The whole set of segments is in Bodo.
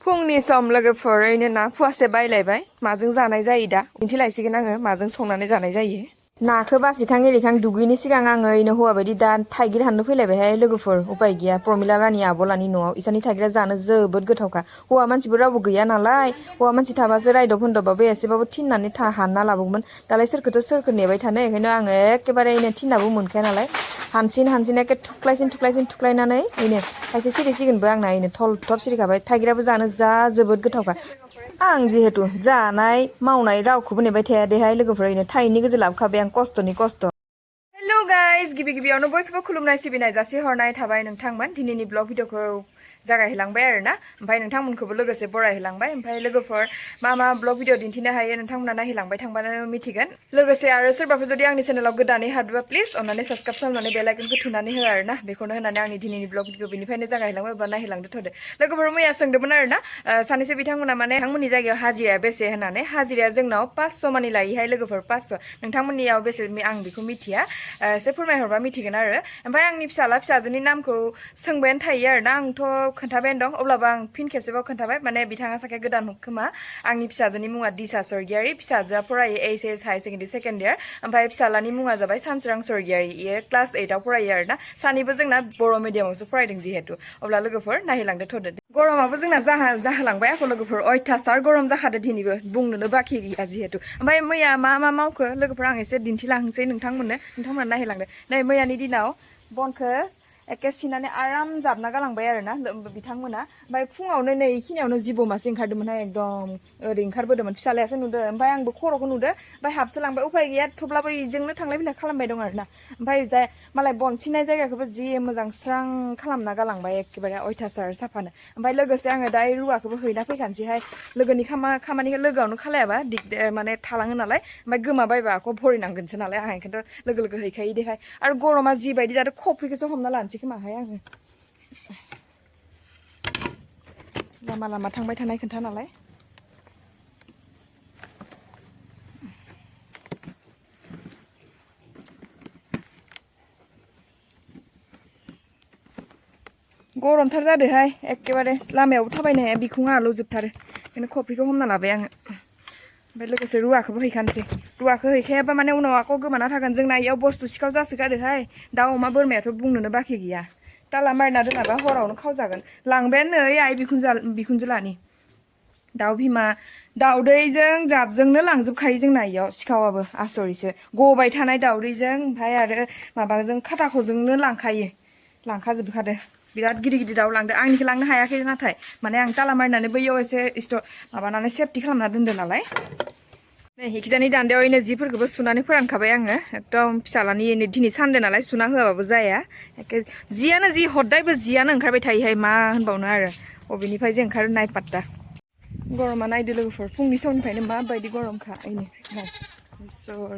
फुंनि सम लोगोफोर ओरैनो ना फुवासे बायलायबाय माजों जानाय जायो दा दिन्थिलायसिगोन आङो माजों संनानै जानाय जायो नाखौ बासिखां एरिखां दुगैनि सिगां आङो इनो हौवा बायदि दा थाइगिर हाननो फैलायबायहाय लोगोफोर उपाय गैया प्रमिला रानि आब'लानि न'आव इसानि थाइगिरा जानो जोबोद गोथावखा हौवा मानसिबो रावबो गैया नालाय हौवा मानसि थाबासो रायदब होनदबबाबो एसेबाबो थिननानै हानना लाबोगौमोन दालाय सोरखौ नेबाय थानो बेखायनो आङो एखेबारे इनो थिननाबो मोनखाया नालाय हानसिन एखे थुख्लायनानै इनो खायसे सिरिसिगोनबो आंना इनो थल थब सिरिखाबाय थाइगिराबो जानो जा जोबोद गोथावखा आं जिहेतु जानाय मावनाय रावखौबो नेबाय थाया देहाय लोगोफोर ओरैनो थाइनै गोजो लाबोखाबाय आं खस्थ'नि खस्थ' हेल' गाइस गिबियावनो बयखौबो खुलुमनाय सिबिनाय जासिहरनाय थाबाय नोंथांमोन दिनैनि ब्लग भिडिअखौ जागायहोलांबाय आरोना ओमफ्राय नोंथांमोनखौबो लोगोसे बरायहोलांबाय ओमफ्राय लोगोफोर मा ब्लग भिडिअ दिन्थिनो हायो नोंथांमोना नायहोलांबाय थांबानो मिथिगोन लोगोसे आरो सोरबाफोर जुदि आंनि चेनेलाव गोदानै हाबोबा प्लिज अननानै साबस्क्राइब खालामनानै बेल आइकनखौ थुनानै हो आरोना बेखौनो होनानै आंनि दिनैनि ब्लग भिडिअ बेनिफ्रायनो जागायहोलांबाय एबा नायहोलांदो थ'दो लोगोफोर मैया सोंदोंमोन आरोना सानैसो बिथांमोना माने नोंथांमोननि जायगायाव हाजिराया बेसे होननानै हाजिराया जोंनाव 500 मानि लायोहाय लोगोफोर 500 नोंथांमोननियाव बेसे आं बेखौ मिथिया एसे फोरमायहरबा मिथिगोन आरो ओमफ्राय आंनि फिसाजोनि नामखौ सोंबायानो थायो आरोना आंथ' खोन्थाबायानो दं अब्लाबो आं फिन खेबसेबाव खोन्थाबाय माने बिथाङा सासे गोदान खोमा आंनि फिसाजोनि मुङा दिसा स्वर्गियारि फिसाजोआ फरायो HS higher secondary second year ओमफ्राय फिसालानि मुङा जाबाय सानसोरां स्वर्गियारि इयो क्लास 8आव फरायो आरोना सानैबो जोंना बर' मिडियामावसो फरायदों जिहेतु अब्ला लोगोफोर नायहोलांदो थ'दो गरमाबो जोंना जाहोलांबाय आख' लोगोफोर अयथासार गरम जाखादो दिनैबो बुंनोनो बाखि गैया जिहेतु ओमफ्राय मैया मा मावखो लोगोफोर आं एसे दिन्थिलांसै नोंथांमोना नायहोलांदो नै मैयानि दिनाव बनखौ एके सिनानै आराम जाबना गालांबाय आरोना बिथांमोना ओमफ्राय फुङावनो नै इखिनियावनो जिबौ मासे ओंखारदोंमोनहाय एकदम ओरै ओंखारबोदोंमोन फिसालायासो नुदों ओमफ्राय आंबो खर'खौ नुदो ओमफ्राय हाबसो लांबाय उफाय गैया थेवब्लाबो इजोंनो थांलाय फैलाय खालामबाय दं आरोना ओमफ्राय जाय मालाय बन सिननाय जायगाखौबो जि मोजां स्रां खालामना गालांबाय एखेबारे अयथासार साफानो ओमफ्राय लोगोसे आङो दा रुवाखौबो हैना फैखानोसैहाय लोगोनि खामानिखौ लोगोआवनो खालायाबा माने थालाङो नालाय ओमफ्राय गोमाबायबा आख' भरिनांगोनसो नालाय आं ओंखायनोथ' लोगो हैखायो देहाय आरो गरमा जिबायदि जादों खफ्रिखौसो हमना लानोसै खोमाहाय आङो लामा थांबाय थानाय खोन्था नालाय गरमथार जादोहाय एखेबारे लामायावबो थाबायनो हाया बिखुङा आलौजोबथारो बेखायनो खफ्रिखौ हमना लाबाय आङो ओमफ्राय लोगोसे रुवाखौबो हैखानोसै रुवाखौ हैखायाबा माने उनाव आख' गोमाना थागोन जोंना इयाव बस्थु सिखाव जासोगारोहाय दाउ अमा बोरमायाथ' बुंनोनो बाखि गैया ताला मारिना दोनाबा हरावनो खावजागोन लांबायानो नै आइ बिखुनजोलानि दाउ बिमा दाउदैजों जाबजोंनो लांजोबखायो जोंना इयाव सिखावाबो आसरितसो गबाय थानाय दाउदैजों ओमफ्राय आरो माबाजों खाथाख'जोंनो लांखाजोबखादो बिराद गिदिर दाउ लांदो आंनिखौ लांनो हायाखै नाथाय माने आं ताला मारिनानै बैयाव एसे माबानानै सेफटि खालामना दोनदों नालाय नै हिखिजानि दान्दायाव इनो जिफोरखौबो सुनानै फोरानखाबाय आङो एकदम फिसालानि दिनै सानदे नालाय सुना होआबाबो जाया एखे जियानो जि हदायबो जियानो ओंखारबाय थायोहाय मा होनबावनो आरो बबेनिफ्राय जे ओंखारो नाय पात्ता गरमा नायदो लोगोफोर फुंनि समनिफ्रायनो माबायदि गरमखा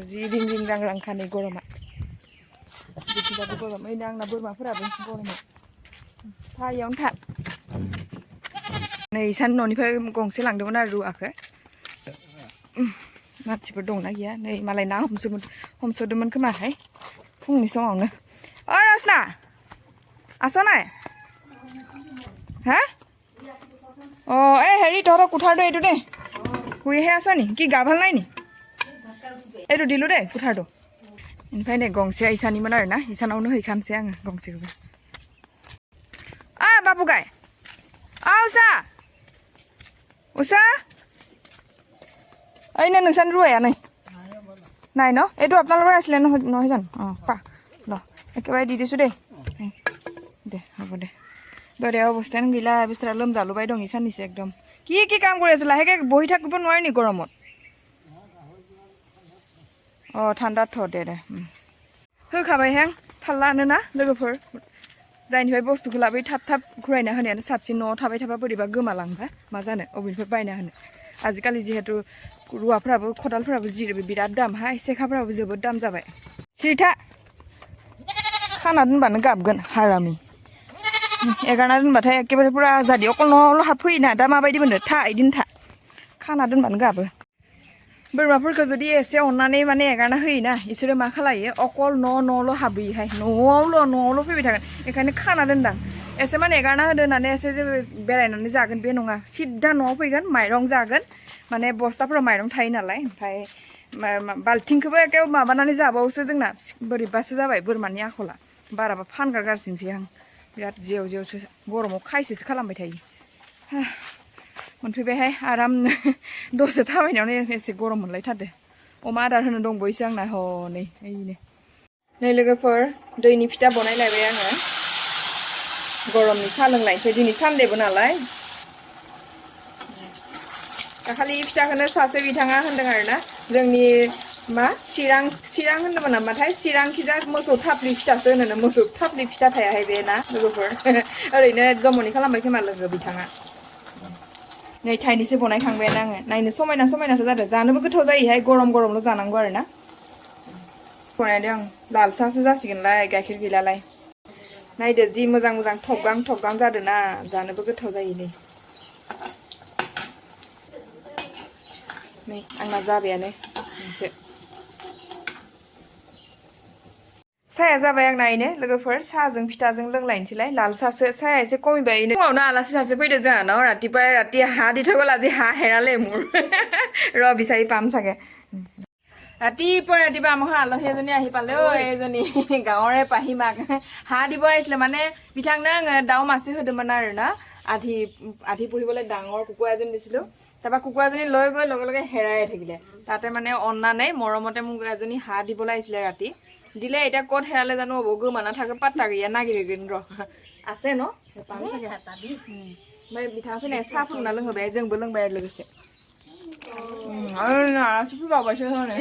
जि रिं रांखा नै गरमा बिदिबाबो गरम ओइनो आंना बोरमाफोराबो गरमा था इयावनो था नै इसानि न'निफ्राय गंसे लांदोंमोन आरो रुवाखौ मानसिफोर दंना गैया नै मालाय ना हमसोदोंमोन खोमाहाय फुंनि समावनो अ रसना আছনাই হা হেৰি তহঁতৰ কোঠাৰটো এইটো দেই শুইহে আছ নি কি গা ভাল নাই নি এইটো দিলোঁ দেই কোঠাৰটো ओमफ्राय नै गंसेया इसानिमोन आरोना इसानावनो हैखानोसै आङो गंसेखौबो बाबुगाय उषा ओइनो नोंसानि रुवाया नै নাই ন এইটো আপোনালোকৰ আছিলে নহয় জানো পা ল একেবাৰে দি দিছোঁ দেই দে হ'ব দে দৰে অৱস্থানো গিলা বিচৰা লোমজালুবাই দং ইসানিছে একদম কি কাম কৰি আছো লাহেকে বহি থাকিব নোৱাৰি নি গৰমত ঠাণ্ডাত থ দে होखाबाय हें थाल्लानोना लोगोफोर जायनिफ्राय बुस्थुखौ लाबोयो थाब घुरायना होनायानो साबसिन न'आव थाबाय थाबा बोरैबा गोमालांबा मा जानो अबेनिफ्राय बायना होनो आजिखालि जिहेतु रुवाफ्राबो खदालफोराबो बिराद दामहाय सेखाफ्राबो जोबोद दाम जाबाय सिरिथा खाना दोनबानो गाबगोन हारामि एगारना दोनबाथाय एखेबारे पुरा आजादि अकल न'आवल' हाबफैयोना दा माबायदि मोनो था इदिनो था खाना दोनबानो गाबो बोरमाफोरखौ जुदि एसे अननानै माने एगारना होयोना इसोरो मा खालायो अकल न'ल' हाबोयोहाय न'आवल' फैबाय थागोन बेखायनो खाना दोनदां एसे माने एगारना होदो होननानै एसे जेबो बेरायनानै जागोन बे नङा सिद्दा न'आव फैगोन माइरं जागोन माने बस्ताफोराव माइरं थायो नालाय ओमफ्राय बाल्थिंखौबो एके माबानानै जाबावोसो जोंना बोरैबासो जाबाय बोरमानि आखला बाराबा फानगारगारसिनोसै आं बिराद जेव जेवसो गरमाव खायसोसो खालामबाय थायो मोनफैबायहाय आरामनो दसे थाबायनायावनो एसे गरम मोनलायथारदो अमा आदार होनो दंबावोसो आंना हनै नै लोगोफोर दैनि फिथा बनायलायबाय आङो गरमनि साहा लोंलायनोसै दिनै सानदेबो नालाय दाखालि फिथाखौनो सासे बिथाङा होनदों आरोना जोंनि मा चिरां होनदोंमोन नामाथाय चिरांखिजा मोसौ थाफ्लि फिथासो होनो मोसौ थाफ्लि फिथा थायाहाय बे ना लोगोफोर ओरैनो जमनि खालामबाय खोमा लोगो बिथाङा नै थाइनैसो बनायखांबायानो आङो नायनो समायनाथ' जादों जानोबो गोथाव जायोहाय गरम गरमल' जानांगौ आरो ना बनायदों आं लाल साहासो जासिगोनलाय गाइखेर गैलालाय नायदो जि मोजां थबगां जादों ना जानोबो गोथाव जायो नै आंना जाबायानो मोनसे साया जाबाय आंना इनो लोगोफोर साहाजों फिथाजों लोंलायनोसैलाय लाल साहासो साया एसे खमिबाय फुङावनो आलासि सासे फैदो जोंहानाव राति हाঁহ দি থৈ গ'ল আজি হাঁহ হেৰালে মোৰ ৰ বিচাৰি পাম চাগে ৰাতিপুৱা আমাৰ আলহী এজনী আহি পালে এইজনী গাঁৱৰে পাহি মাক হাঁহ দিব আহিছিলে মানে বিথাংনো আङো দাও মাছি होदोंमोन आरो ना আধি পুহিবলৈ ডাঙৰ কুকুৰা এজনী দিছিলো তাৰপৰা কুকুৰাজনী লৈ গৈ লগে লগে হেৰাই থাকিলে তাতে মানে অন্নাनै মৰমতে মোক এজনী হাঁহ দিবলৈ আহিছিলে ৰাতি দিলে এটা ক'ত হেৰালে জানো গোমানা থাকে পাত্তা গैया नागिरगोन र আছে ন পাম চাগে পাবি ओमफ्राय बिथाङा फैनाय साहा फुदुंना लोंहोबाय जोंबो लोंबाय आरो लोगोसे आलासि फैबावबायसो होनो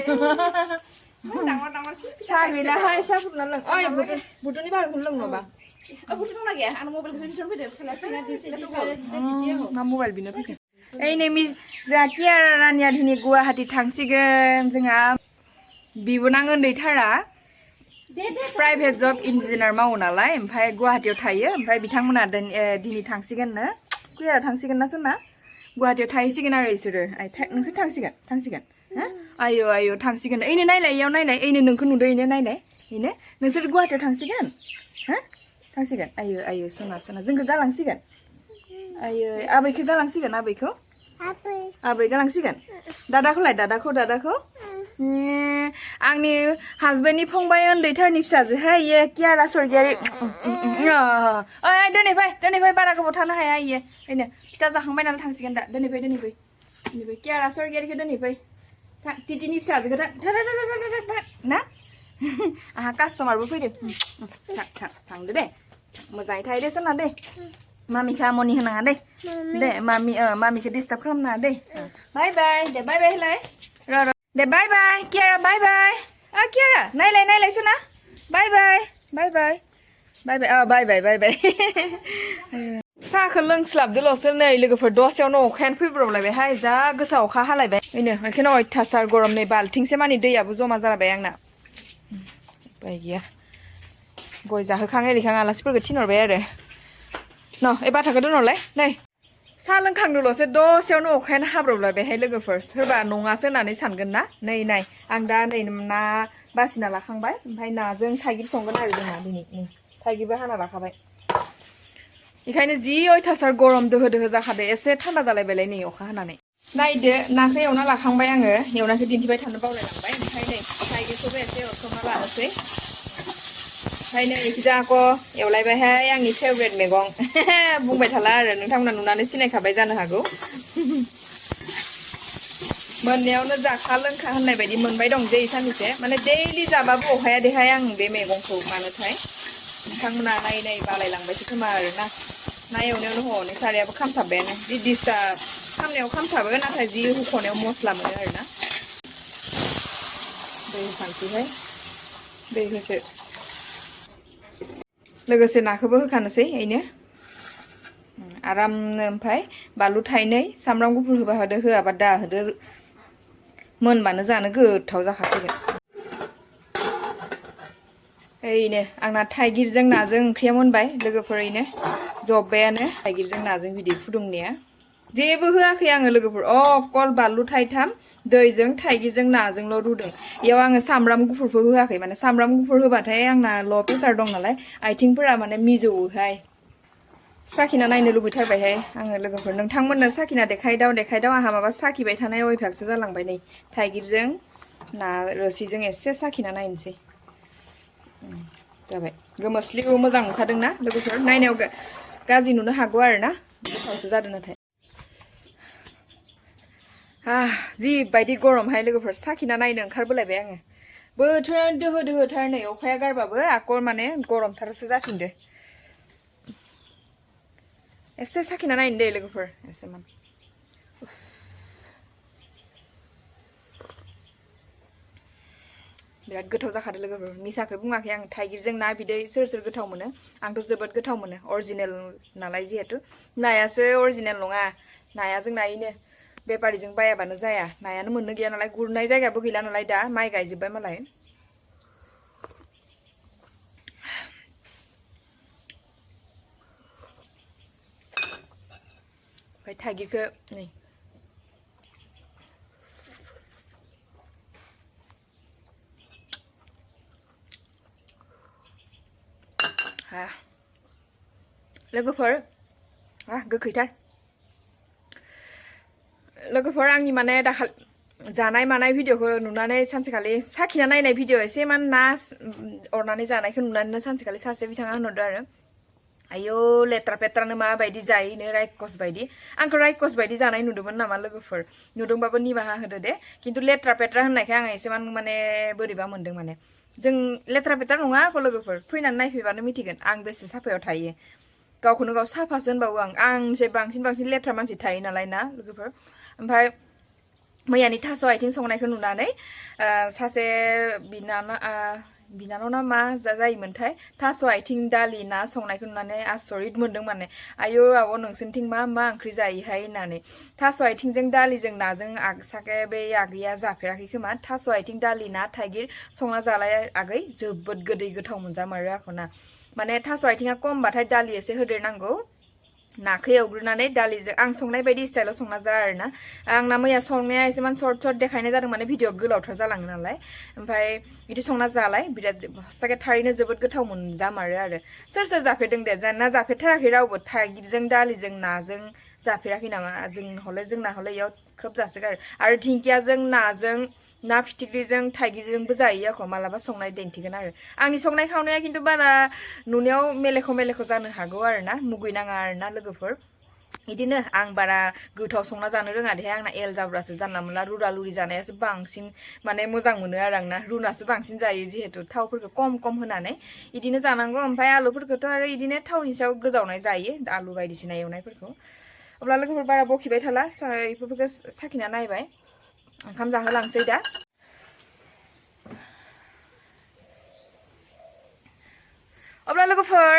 साहा गैलाहाय साहा फुदुंना लों ओइ बुटुनि बाहागोखौनो लों नङाबा बुटु दंना गैया आं मबाइलखौसो बिसोर फैदो मा मबाइल बिनो फैखो ओइ नै जोंहा कियारा रानिया दिनै गुवाहाटि थांसिगोन जोंहा बिबोनां उन्दैथारा प्राइभेट जब इन्जिनियार मावो नालाय ओमफ्राय गुवाहाटियाव थायो ओमफ्राय बिथांमोना दिनै थांसिगोननो कुयारा थांसिगोन ना सोरना गुवाहाटियाव थाहैसिगोन आरो इसोरो नोंसोर थांसिगोन आयौ थांसिगोन ओइनो नायलाय इयाव नायलाय ओइनो नोंखौ नुदो इनो नायलाय इनो नोंसोर गुवाहाटियाव थांसिगोन थांसिगोन आयौ सना जोंखौ गालांसिगोन आयौ आबैखौ गालांसिगोन आबै गालांसिगोन दादाखौ आंनि हाजबेन्डनि फंबाय उन्दैथारनि फिसाजोहाय इयो कियारा सरगियारि ओइ दोनैफाय बारा गोबाव थानो हाया इयो ओइनो फिथा जाखांबाय नालाय थांसिगोन दा दोनैफाय कियारा सरगियारिखौ दोनैफाय टिटिनि फिसाजोखौ ना आंहा कास्टमारबो फैदों थांदो दे मोजाङै थायो दे सोना दे मामिखौ आमनि होनाङा दे मामिखौ डिस्टार्ब खालामनाङा दे बाय बाय होलाय र दे बाय कियारा बाय कियारा नायलाय सोना बाय साहाखौ लोंस्लाबदोल'सो नै लोगोफोर दसेयावनो अखायानो फैब्रबलायबायहाय जा गोसा अखा हालायबाय बेनो अयथासार गरम नै बाल्थिंसे मानि दैयाबो जमा जालायबाय आंना उपाय गैया गय जाहोखां एरिखां आलासिफोरखौ थिनहरबाय आरो ए बाथाखौ दोनहरलाय नै साहा लोंखांदोल'सो दसेयावनो अखायानो हाब्रबलायबायहाय लोगोफोर सोरबा नङासो होननानै सानगोन ना नै आं दा नै ना बासिना लाखांबाय ओमफ्राय नाजों थाइगिर संगोन आरो जोंना दिनै थाइगिरबो हाना लाखाबाय बेखायनो जि अयथासार गरम दोहो जाखादो एसे थान्दा जालायबायलाय नै अखा हानानै नायदो नाखौ एवना लाखांबाय आङो एवनायखौ दिन्थिबाय थानो बावलायलांबाय ओमफ्राय नै थाइगिरखौबो एसे एवथ्रमना लानोसै ओमफ्राय नै जाख' एवलायबायहाय आंनि फेभरेट मैगं बुंबाय थाला आरो नोंथांमोना नुनानै सिनायखाबाय जानो हागौ मोननायावनो जाखा लोंखा होननाय बायदि मोनबाय दं जे साननैसो माने दैलि जाबाबो अहाया देहाय आं बे मैगंखौ मानोथाय नोंथांमोना नाय बालायलांबायसो खोमा आरो ना एवनायावनो हनै सारायाबो खामथाबबायानो जि डिस्टार्ब खामनायाव खामथाबो नाथाय जि हुख'नायाव मस्ला मोनो आरो ना दै होखानोसैहाय दै होसो लोगोसे नाखौबो होखानोसै ओइनो आरामनो ओमफ्राय बानलु थाइनै सामब्राम गुफुर होबा होदो होआबा दा होदो मोनबानो जानो गोथाव जाखासिगोन ओइनो आंना थाइगिरजों नाजों ओंख्रिया मोनबाय लोगोफोर ओइनो जब्बायानो थाइगिरजों नाजों बिदै फुदुंनाया जेबो होआखै आङो लोगोफोर अकल बानलु थाइथाम दैजों थाइगिरजों नाजोंल' रुदों इयाव आङो सामब्राम गुफुरबो होआखै माने सामब्राम गुफुर होबाथाय आंना ल' प्रेसार दं नालाय आथिंफोरा माने मिजौहाय साखिना नायनो लुबैथारबायहाय आङो लोगोफोर नोंथांमोननो साखिना देखायदाव आंहा माबा साखिबाय थानाय अयभागसो जालांबाय नै थाइगिरजों ना रोसिजों एसे साखिना नायनोसै जाबाय गोमोस्लिउ मोजां ओंखारदोंना लोगोफोर नायनायाव गाज्रि नुनो हागौ आरो ना गोथावसो जादों नाथाय जि बायदि गरमहाय लोगोफोर साखिना नायनो ओंखारबोलायबाय आङो बोथोरा दोहो दोहोथार नै अखाया गारबाबो आकर माने गरमथारसो जासिनदो एसे साखिना नायनो दे लोगोफोर एसेमान बिराद गोथाव जाखादों लोगोफोर मिसाखौ बुङाखै आं थाइगिरजों ना बिदै सोर गोथाव मोनो आंथ' जोबोद गोथाव मोनो अरिजिनेल नालाय जिहेतु नायासो अरिजिनेल नङा नाया जोंना इनो बेफारिजों बायाबानो जाया नायानो मोननो गैया नालाय गुरनाय जायगाबो गैला नालाय दा माइ गायजोब्बाय मालाय ओमफ्राय थाइगिरखौ नै लोगोफोर गोखैथार लोगोफोर आंनि माने दाखाल जानाय मानाय भिडिअखौ नुनानै सानसेखालि साखिना नायनाय भिडिअ एसे मान ना अरनानै जानायखौ नुनानैनो सानसेखालि सासे बिथाङा होनहरदो आरो आयौ लेथ्रा पेत्रानो माबायदि जायोनो रायकस बायदि आंखौ रायकस बायदि जानाय नुदोंमोन नामा लोगोफोर नुदोंबाबो निमाहा होदो दे खिन्थु लेथ्रा पेत्रा होननायखाय आं एसेमान माने बोरैबा मोनदों माने जों लेथ्रा पेत्रा नङा आंखौ लोगोफोर फैनानै नायफैबानो मिथिगोन आं बेसे साफायाव थायो गावखौनो गाव साफासो होनबावो आं जे बांसिन लेथ्रा मानसि थायो नालाय ना लोगोफोर ओमफ्राय मैयानि थास' आथिं संनायखौ नुनानै सासे बिनानाव ना मा जायोमोनथाय थास' आथिं दालि ना संनायखौ नुनानै आसरित मोनदों माने आयौ आब' नोंसोरनिथिं मा ओंख्रि जायोहाय होननानै थास' आथिंजों दालिजों नाजों सागे बे आगैया जाफेराखै खोमा थास' आथिं दालि ना थाइगिर संना जालाय आगै जोबोद गोदै गोथाव मोनजामारो आंखौ ना माने थास' आथिङा खमबाथाय दालि एसे होदेरनांगौ नाखौ एवग्रोनानै दालिजों आं संनाय बायदि स्टाइलाव संना जा आरो ना आंना मैया संनाया एसेमान सर्ट देखायनाय जादों माने भिडिअ गोलावथार जालाङो नालाय ओमफ्राय बिदि संना जालाय बिराद सागे थारैनो जोबोद गोथाव मोनजामारो आरो सोर जाफेरदों दे ना जाफेरथाराखै रावबो थाइगिरजों दालिजों नाजों जाफेराखै नामा जोंना हले इयाव खोब जासोगारो आरो दिंखियाजों नाजों ना फिथिख्रिजों थाइगिरजोंबो जायो आखौ मालाबा संनाय दिन्थिगोन आरो आंनि संनाय खावनाया खिन्थु बारा नुनायाव मेलेख' जानो हागौ आरो ना मुगैनाङा आरो ना लोगोफोर बिदिनो आं बारा गोथाव संना जानो रोङा देहाय आंना एल जाब्रासो जानला मोनला रुला रुरि जानायासो बांसिन माने मोजां मोनो आरो आंना रुनासो बांसिन जायो जिहेतु थावफोरखौ खम होनानै इदिनो जानांगौ ओमफ्राय आलुफोरखौथ' आरो इदिनो थावनि सायाव गोजावनाय जायो आलु बायदिसिना एवनायफोरखौ अब्ला लोगोफोर बारा बखिबाय थाला बेफोरखौ साखिना नायबाय ओंखाम जाहोलांसै दा अब्ला लोगोफोर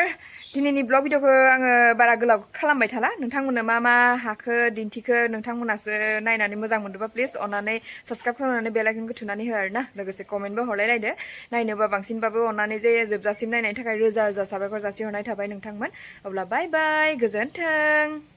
दिनैनि ब्लग भिडिअखौ आङो बारा गोलाव खालामबाय थाला नोंथांमोननो मा हाखो दिन्थिखो नोंथांमोनासो नायनानै मोजां मोनदोंबा प्लिज अननानै साबस्क्राइब खालामनानै बेल आइकनखौ थुनानै हो आरो ना लोगोसे कमेन्टबो हरलायलायदो नायनोबा बांसिनबाबो अननानै जे जोबजासिम नायनायनि थाखाय रोजा साबायखर जासिहरनाय थाबाय नोंथांमोन अब्ला बाय बाय गोजोन्थों।